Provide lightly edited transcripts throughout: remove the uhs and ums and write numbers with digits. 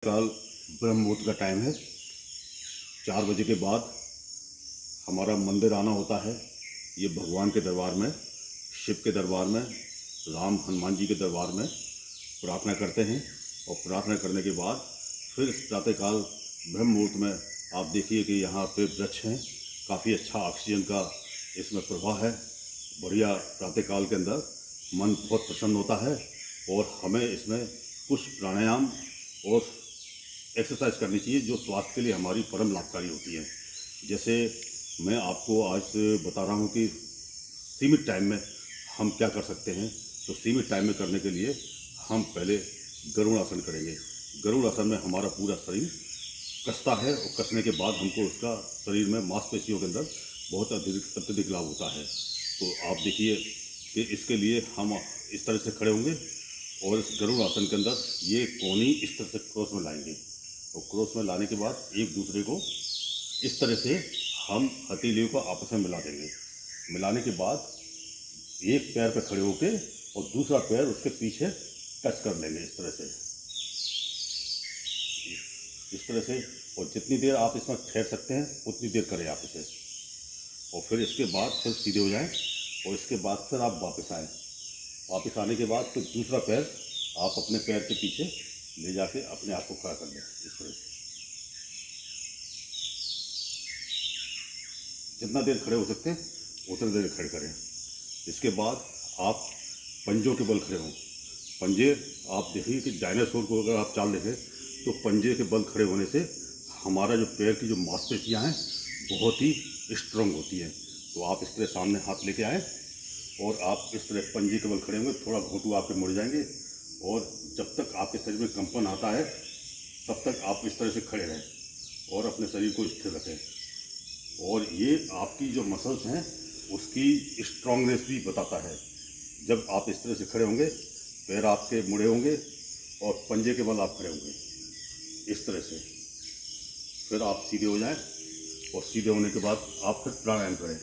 प्रातःकाल ब्रह्म मुहूर्त का टाइम है। 4 बजे के बाद हमारा मंदिर आना होता है। ये भगवान के दरबार में, शिव के दरबार में, राम हनुमान जी के दरबार में प्रार्थना करते हैं। और प्रार्थना करने के बाद फिर इस प्रातःकाल ब्रह्म मुहूर्त में आप देखिए कि यहाँ पे वृक्ष हैं, काफ़ी अच्छा ऑक्सीजन का इसमें प्रवाह है। बढ़िया प्रातःकाल के अंदर मन बहुत प्रसन्न होता है और हमें इसमें कुछ प्राणायाम और एक्सरसाइज करनी चाहिए जो स्वास्थ्य के लिए हमारी परम लाभकारी होती है। जैसे मैं आपको आज बता रहा हूँ कि सीमित टाइम में हम क्या कर सकते हैं। तो सीमित टाइम में करने के लिए हम पहले गरुड़ आसन करेंगे। गरुड़ आसन में हमारा पूरा शरीर कसता है और कसने के बाद हमको उसका शरीर में मांसपेशियों के अंदर बहुत अत्यधिक लाभ होता है। तो आप देखिए कि इसके लिए हम इस तरह से खड़े होंगे और इस गरुड़ आसन के अंदर ये कोहनी इस तरह से क्रॉस में लाएंगे और क्रॉस में लाने के बाद एक दूसरे को इस तरह से हम हथेलियों को आपस में मिला देंगे। मिलाने के बाद एक पैर पर खड़े होके और दूसरा पैर उसके पीछे टच कर लेंगे इस तरह से। और जितनी देर आप इसमें ठहर सकते हैं उतनी देर करें आप इसे। और फिर इसके बाद फिर सीधे हो जाएं और इसके बाद फिर आप वापस आएँ। वापस आने के बाद फिर दूसरा पैर आप अपने पैर के पीछे ले जाके अपने आप को खड़ा कर लें इस तरह से। जितना देर खड़े हो सकते हैं उतनी देर खड़े करें। इसके बाद आप पंजों के बल खड़े हों। पंजे आप देखिए कि डायनासोर को अगर आप चाल देखें तो पंजे के बल खड़े होने से हमारा जो पैर की जो मांसपेशियाँ हैं बहुत ही स्ट्रांग होती हैं। तो आप इस तरह सामने हाथ लेके आएँ और आप इस तरह पंजे के बल खड़े होंगे। थोड़ा घुटू आपके मुड़ जाएंगे और जब तक आपके शरीर में कंपन आता है तब तक आप इस तरह से खड़े रहें और अपने शरीर को स्थिर रखें। और ये आपकी जो मसल्स हैं उसकी स्ट्रांगनेस भी बताता है। जब आप इस तरह से खड़े होंगे, पैर आपके मुड़े होंगे और पंजे के बल आप खड़े होंगे इस तरह से। फिर आप सीधे हो जाएं और सीधे होने के बाद आप फिर प्राणायाम करें।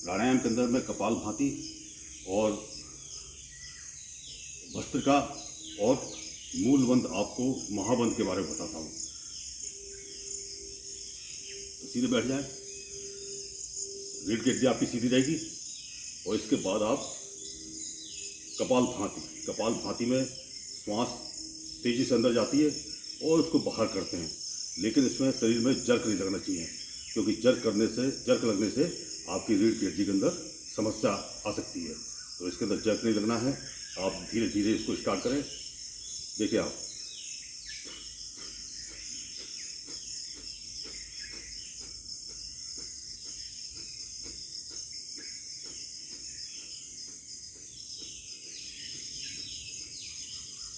प्राणायाम के अंदर मैं कपालभाति और भस्त्रिका और मूलबंध आपको महाबंध के बारे में बताता हूँ। तो सीधे बैठ जाएं, रीढ़ की हड्डी आपकी सीधी रहेगी और इसके बाद आप कपालभाति में श्वास तेजी से अंदर जाती है और उसको बाहर करते हैं। लेकिन इसमें शरीर में जर्क नहीं लगना चाहिए क्योंकि जर्क लगने से आपकी रीढ़ की हड्डी के अंदर समस्या आ सकती है। तो इसके अंदर जर्क नहीं लगना है। आप धीरे धीरे इसको स्टार्ट करें। देखिए आप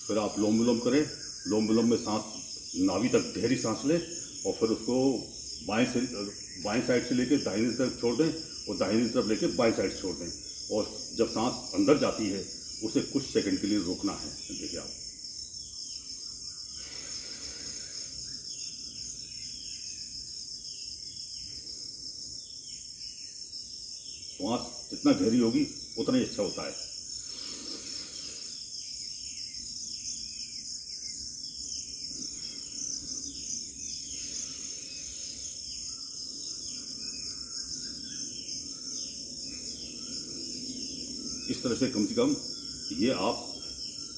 फिर आप लोम विलोम करें। लोम विलोम में सांस नाभि तक गहरी सांस लें और फिर उसको बाएं साइड से लेकर दाहिनी तरफ छोड़ दें और दाहिनी तरफ लेकर बाएं साइड छोड़ दें। और जब सांस अंदर जाती है उसे कुछ सेकंड के लिए रोकना है। देखिए आप श्वास जितना गहरी होगी उतना ही अच्छा होता है। इस तरह से कम ये आप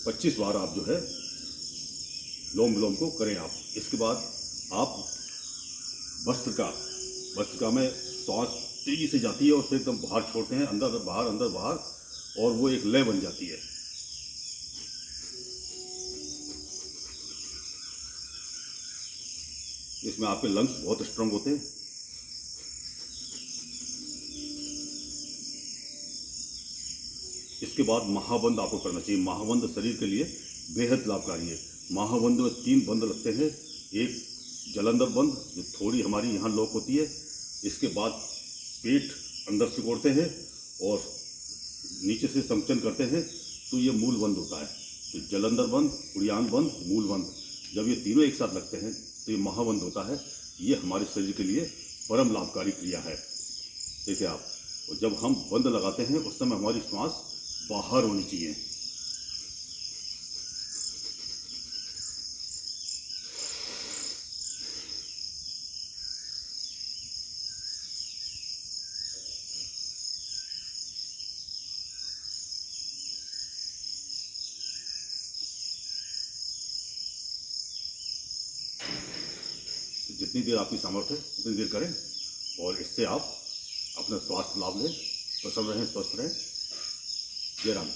25 बार आप जो है लोम विलोम को करें आप। इसके बाद आप भस्त्रिका में श्वास तेजी से जाती है और फिर एकदम बाहर छोड़ते हैं, अंदर बाहर और वो एक लय बन जाती है। इसमें आपके लंग्स बहुत स्ट्रांग होते हैं। इसके बाद महाबंध आपको करना चाहिए। महाबंध शरीर के लिए बेहद लाभकारी है। महाबंध में 3 बंध लगते हैं। एक जलंधर बंध जो थोड़ी हमारी यहाँ लॉक होती है। इसके बाद पेट अंदर सिकोड़ते हैं और नीचे से संकुचन करते हैं तो ये मूल बंध होता है। तो जलंधर बंध, उड़ियान बंध, मूल बंध, जब ये तीनों एक साथ लगते हैं तो ये महाबंध होता है। ये हमारे शरीर के लिए परम लाभकारी क्रिया है। देखिए आप, और जब हम बंध लगाते हैं उस समय हमारी श्वास बाहर होनी चाहिए। जितनी देर आपकी सामर्थ्य है उतनी देर करें और इससे आप अपना स्वास्थ्य लाभ लें, प्रसन्न रहें, स्वस्थ रहें। जय राम।